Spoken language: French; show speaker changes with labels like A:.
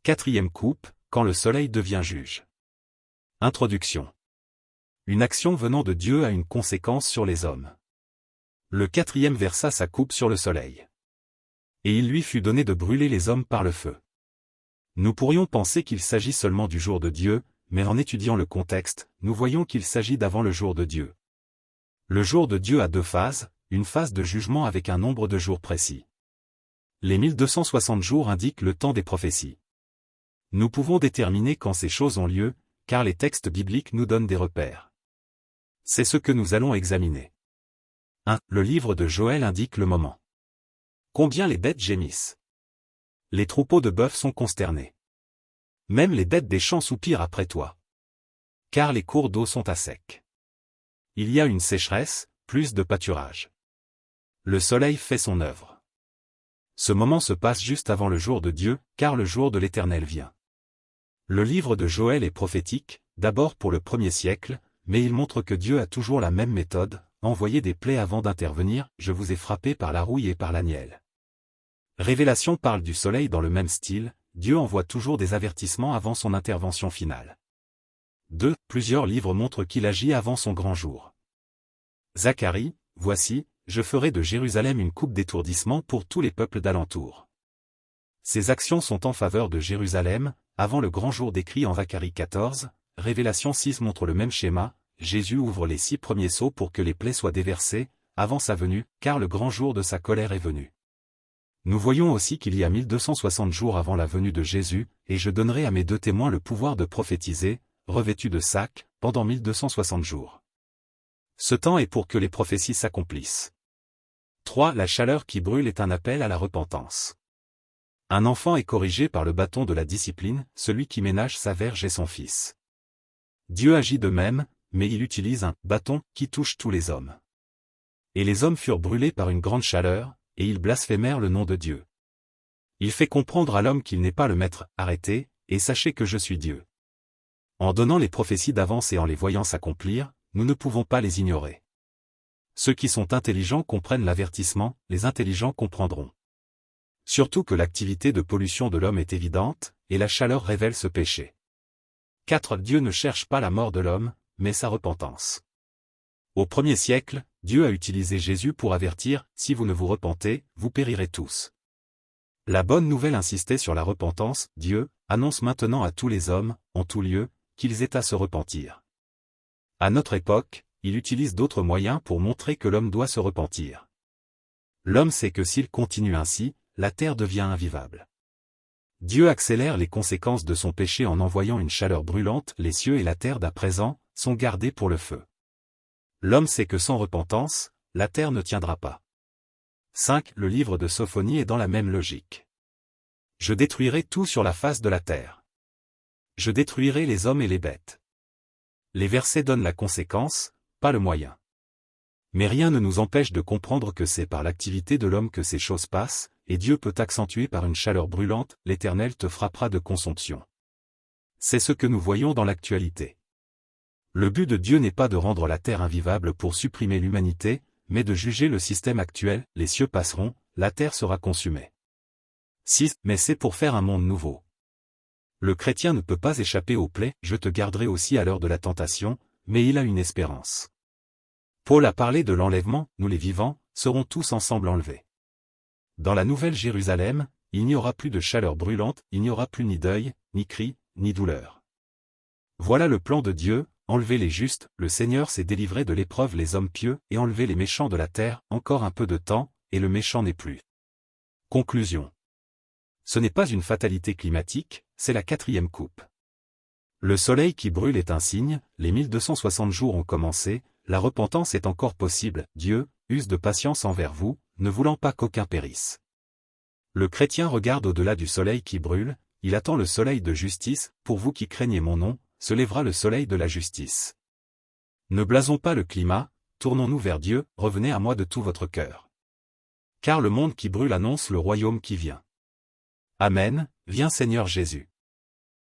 A: Quatrième coupe, quand le soleil devient juge. Introduction. Une action venant de Dieu a une conséquence sur les hommes. Le quatrième versa sa coupe sur le soleil. Et il lui fut donné de brûler les hommes par le feu. Nous pourrions penser qu'il s'agit seulement du jour de Dieu, mais en étudiant le contexte, nous voyons qu'il s'agit d'avant le jour de Dieu. Le jour de Dieu a deux phases, une phase de jugement avec un nombre de jours précis. Les 1260 jours indiquent le temps des prophéties. Nous pouvons déterminer quand ces choses ont lieu, car les textes bibliques nous donnent des repères. C'est ce que nous allons examiner. 1. Le livre de Joël indique le moment. Combien les bêtes gémissent. Les troupeaux de bœufs sont consternés. Même les bêtes des champs soupirent après toi. Car les cours d'eau sont à sec. Il y a une sécheresse, plus de pâturage. Le soleil fait son œuvre. Ce moment se passe juste avant le jour de Dieu, car le jour de l'Éternel vient. Le livre de Joël est prophétique, d'abord pour le 1er siècle, mais il montre que Dieu a toujours la même méthode, envoyer des plaies avant d'intervenir, je vous ai frappé par la rouille et par l'agnelle. Révélation parle du soleil dans le même style, Dieu envoie toujours des avertissements avant son intervention finale. 2. Plusieurs livres montrent qu'il agit avant son grand jour. Zacharie, voici, je ferai de Jérusalem une coupe d'étourdissement pour tous les peuples d'alentour. Ces actions sont en faveur de Jérusalem, avant le grand jour décrit en Zacharie 14, Révélation 6 montre le même schéma, Jésus ouvre les 6 premiers seaux pour que les plaies soient déversées, avant sa venue, car le grand jour de sa colère est venu. Nous voyons aussi qu'il y a 1260 jours avant la venue de Jésus, et je donnerai à mes 2 témoins le pouvoir de prophétiser, revêtus de sacs, pendant 1260 jours. Ce temps est pour que les prophéties s'accomplissent. 3. La chaleur qui brûle est un appel à la repentance. Un enfant est corrigé par le bâton de la discipline, celui qui ménage sa verge est son fils. Dieu agit de même, mais il utilise un « bâton » qui touche tous les hommes. Et les hommes furent brûlés par une grande chaleur, et ils blasphémèrent le nom de Dieu. Il fait comprendre à l'homme qu'il n'est pas le maître, arrêtez, et sachez que je suis Dieu. En donnant les prophéties d'avance et en les voyant s'accomplir, nous ne pouvons pas les ignorer. Ceux qui sont intelligents comprennent l'avertissement, les intelligents comprendront. Surtout que l'activité de pollution de l'homme est évidente, et la chaleur révèle ce péché. 4. Dieu ne cherche pas la mort de l'homme, mais sa repentance. Au 1er siècle, Dieu a utilisé Jésus pour avertir, si vous ne vous repentez, vous périrez tous. La bonne nouvelle insistait sur la repentance, Dieu annonce maintenant à tous les hommes, en tout lieu, qu'ils aient à se repentir. À notre époque, il utilise d'autres moyens pour montrer que l'homme doit se repentir. L'homme sait que s'il continue ainsi, la terre devient invivable. Dieu accélère les conséquences de son péché en envoyant une chaleur brûlante, les cieux et la terre d'à présent sont gardés pour le feu. L'homme sait que sans repentance, la terre ne tiendra pas. 5. Le livre de Sophonie est dans la même logique. Je détruirai tout sur la face de la terre. Je détruirai les hommes et les bêtes. Les versets donnent la conséquence, pas le moyen. Mais rien ne nous empêche de comprendre que c'est par l'activité de l'homme que ces choses passent, et Dieu peut accentuer par une chaleur brûlante, l'Éternel te frappera de consomption. C'est ce que nous voyons dans l'actualité. Le but de Dieu n'est pas de rendre la terre invivable pour supprimer l'humanité, mais de juger le système actuel, les cieux passeront, la terre sera consumée. 6. Mais c'est pour faire un monde nouveau. Le chrétien ne peut pas échapper aux plaies, je te garderai aussi à l'heure de la tentation, mais il a une espérance. Paul a parlé de l'enlèvement, nous les vivants, serons tous ensemble enlevés. Dans la nouvelle Jérusalem, il n'y aura plus de chaleur brûlante, il n'y aura plus ni deuil, ni cri, ni douleur. Voilà le plan de Dieu, enlever les justes, le Seigneur s'est délivré de l'épreuve les hommes pieux, et enlever les méchants de la terre, encore un peu de temps, et le méchant n'est plus. Conclusion. Ce n'est pas une fatalité climatique, c'est la 4e coupe. Le soleil qui brûle est un signe, les 1260 jours ont commencé, la repentance est encore possible, Dieu use de patience envers vous, ne voulant pas qu'aucun périsse. Le chrétien regarde au-delà du soleil qui brûle, il attend le soleil de justice, pour vous qui craignez mon nom, se lèvera le soleil de la justice. Ne blasons pas le climat, tournons-nous vers Dieu, revenez à moi de tout votre cœur. Car le monde qui brûle annonce le royaume qui vient. Amen, viens Seigneur Jésus.